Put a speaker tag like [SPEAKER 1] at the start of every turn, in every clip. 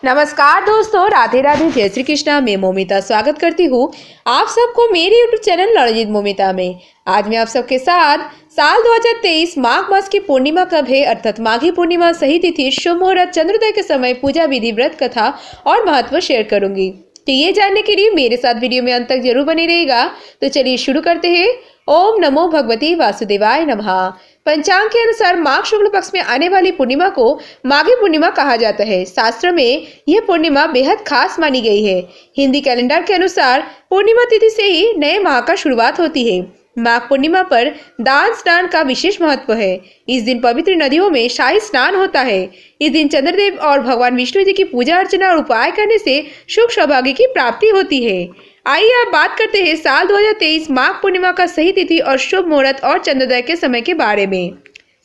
[SPEAKER 1] नमस्कार दोस्तों, राधे राधे, जय श्री कृष्णा। मैं मोमिता स्वागत करती हूँ आप सबको मेरे यूट्यूब चैनल लॉजित मोमिता में। आज मैं आप सबके साथ साल 2023 माघ मास की पूर्णिमा कब है अर्थात माघी पूर्णिमा सही तिथि, शुभ मुहूर्त, चंद्रोदय के समय, पूजा विधि, व्रत कथा और महत्व शेयर करूंगी। तो ये जानने के लिए मेरे साथ वीडियो में अंत तक जरूर बने रहेगा। तो चलिए शुरू करते हैं। ओम नमो भगवती वासुदेवाय नमः। पंचांग के अनुसार माघ शुक्ल पक्ष में आने वाली पूर्णिमा को माघी पूर्णिमा कहा जाता है। शास्त्र में यह पूर्णिमा बेहद खास मानी गई है। हिंदी कैलेंडर के अनुसार पूर्णिमा तिथि से ही नए माह का शुरुआत होती है। माघ पूर्णिमा पर दान स्नान का विशेष महत्व है। इस दिन पवित्र नदियों में शाही स्नान होता है। इस दिन चंद्रदेव और भगवान विष्णु जी की पूजा अर्चना और उपाय करने से सुख सौभाग्य की प्राप्ति होती है। आइए अब बात करते हैं साल 2023 माघ पूर्णिमा का सही तिथि और शुभ मुहूर्त और चंद्रोदय के समय के बारे में।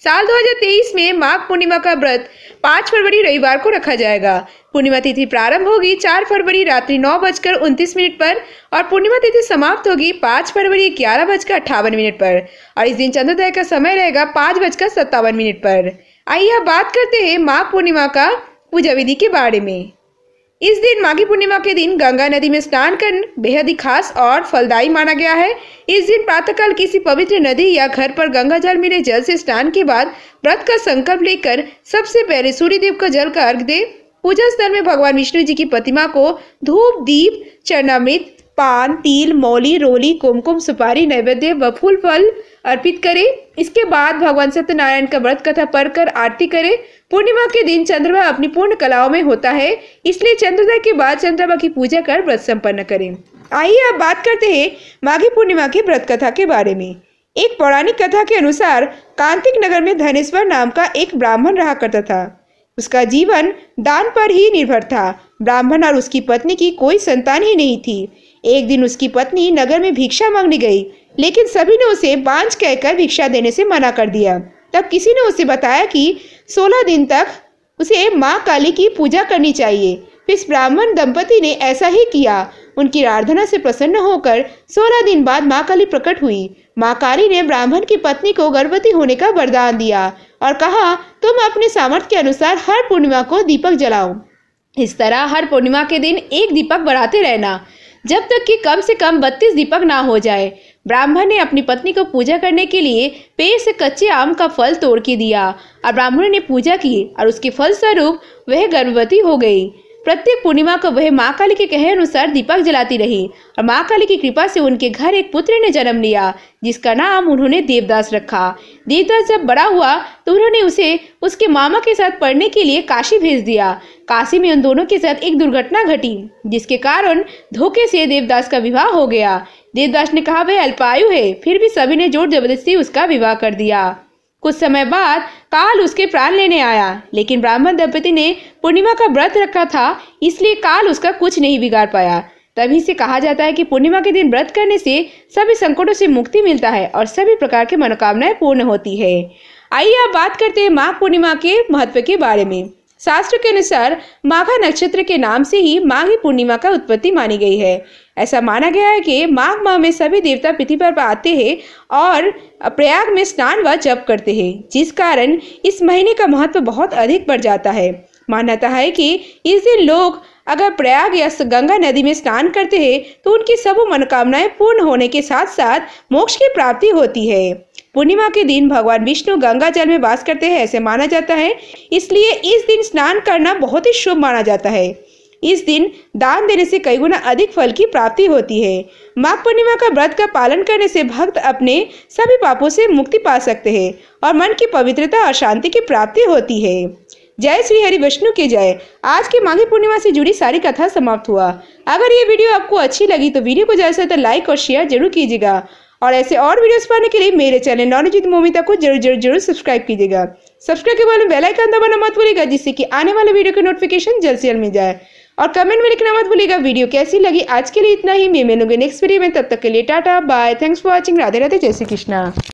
[SPEAKER 1] साल 2023 में माघ पूर्णिमा का व्रत 5 फरवरी रविवार को रखा जाएगा। पूर्णिमा तिथि प्रारंभ होगी 4 फरवरी रात्रि 9:29 पर और पूर्णिमा तिथि समाप्त होगी 5 फरवरी 11:58 पर और इस दिन चंद्रोदय का समय रहेगा 5:57 पर। आइए अब बात करते हैं माघ पूर्णिमा का पूजा विधि के बारे में। इस दिन माघी पूर्णिमा के दिन गंगा नदी में स्नान करना बेहद ही खास और फलदायी माना गया है। इस दिन प्रातःकाल किसी पवित्र नदी या घर पर गंगा जल मिले जल से स्नान के बाद व्रत का संकल्प लेकर सबसे पहले सूर्य देव का जल का अर्घ दे। पूजा स्थल में भगवान विष्णु जी की प्रतिमा को धूप, दीप, चरणामृत, पान, तिल, मौली, रोली, कुमकुम, सुपारी, नैवेद्य व फूल फल अर्पित करें। इसके बाद भगवान सत्यनारायण का व्रत कथा पढ़कर आरती करें। पूर्णिमा के दिन चंद्रमा अपनी पूर्ण कलाओं में होता है, इसलिए चंद्रोदय के बाद चंद्रमा की पूजा कर व्रत संपन्न करें। आइए अब बात करते हैं माघी पूर्णिमा की व्रत कथा के बारे में। एक पौराणिक कथा के अनुसार कार्तिक नगर में धनेश्वर नाम का एक ब्राह्मण रहा करता था। उसका जीवन दान पर ही निर्भर था। ब्राह्मण और उसकी पत्नी की कोई संतान ही नहीं थी। एक दिन उसकी पत्नी नगर में भिक्षा मांगने गई, लेकिन सभी ने उसे बांझ कहकर भिक्षा देने से मना कर दिया। तब किसी ने उसे बताया कि 16 दिन तक उसे माँ काली की पूजा करनी चाहिए। फिर इस ब्राह्मण दंपति ने ऐसा ही किया। उनकी आराधना से प्रसन्न होकर 16 दिन बाद माँ काली प्रकट हुई। माँ काली ने ब्राह्मण की पत्नी को गर्भवती होने का वरदान दिया और कहा, तुम अपने सामर्थ्य के अनुसार हर पूर्णिमा को दीपक जलाओ। इस तरह हर पूर्णिमा के दिन एक दीपक बढ़ाते रहना जब तक कि कम से कम 32 दीपक ना हो जाए। ब्राह्मण ने अपनी पत्नी को पूजा करने के लिए पेड़ से कच्चे आम का फल तोड़ के दिया और ब्राह्मण ने पूजा की और उसके फल स्वरूप वह गर्भवती हो गई। प्रत्येक पूर्णिमा को वह माँ काली के कहे अनुसार दीपक जलाती रही और माँ काली की कृपा से उनके घर एक पुत्र ने जन्म लिया, जिसका नाम उन्होंने देवदास रखा। देवदास जब बड़ा हुआ तो उन्होंने उसे उसके मामा के साथ पढ़ने के लिए काशी भेज दिया। काशी में उन दोनों के साथ एक दुर्घटना घटी, जिसके कारण धोखे से देवदास का विवाह हो गया। देवदास ने कहा वह अल्पायु है, फिर भी सभी ने जोर जबरदस्ती उसका विवाह कर दिया। कुछ समय बाद काल उसके प्राण लेने आया, लेकिन ब्राह्मण दंपति ने पूर्णिमा का व्रत रखा था, इसलिए काल उसका कुछ नहीं बिगाड़ पाया। तभी से कहा जाता है कि पूर्णिमा के दिन व्रत करने से सभी संकटों से मुक्ति मिलता है और सभी प्रकार की मनोकामनाएं पूर्ण होती है। आइए अब बात करते हैं माघ पूर्णिमा के महत्व के बारे में। शास्त्र के अनुसार माघा नक्षत्र के नाम से ही माघी पूर्णिमा का उत्पत्ति मानी गई है। ऐसा माना गया है कि माघ माह में सभी देवता पृथ्वी पर आते हैं और प्रयाग में स्नान व जप करते हैं, जिस कारण इस महीने का महत्व बहुत अधिक बढ़ जाता है। मान्यता है कि इस दिन लोग अगर प्रयाग या गंगा नदी में स्नान करते हैं तो उनकी सब मनोकामनाएं पूर्ण होने के साथ साथ मोक्ष की प्राप्ति होती है। पूर्णिमा के दिन भगवान विष्णु गंगा जल में वास करते हैं, ऐसे माना जाता है, इसलिए इस दिन स्नान करना बहुत ही शुभ माना जाता है। इस दिन दान देने से कई गुना अधिक फल की प्राप्ति होती है। माघ पूर्णिमा का व्रत का पालन करने से भक्त अपने सभी पापों से मुक्ति पा सकते हैं और मन की पवित्रता और शांति की प्राप्ति होती है। जय श्री हरि विष्णु की जय। आज की माघी पूर्णिमा से जुड़ी सारी कथा समाप्त हुआ। अगर ये वीडियो आपको अच्छी लगी तो वीडियो को ज्यादा से ज्यादा लाइक और शेयर जरूर कीजिएगा और ऐसे और वीडियोस पाने के लिए मेरे चैनल लॉजित मोमिता को जरूर सब्सक्राइब कीजिएगा। सब्सक्राइब के बाद में बेल आइकन दबाना मत भूलिएगा, जिससे कि आने वाले वीडियो की नोटिफिकेशन जल्द से जल्द मिल जाए। और कमेंट में लिखना मत भूलिएगा वीडियो कैसी लगी। आज के लिए इतना ही, मैं मिलूंगी नेक्स्ट वीडियो में। तब तक के लिए tata bye, thanks for watching. Radhe Radhe, जय श्री कृष्णा।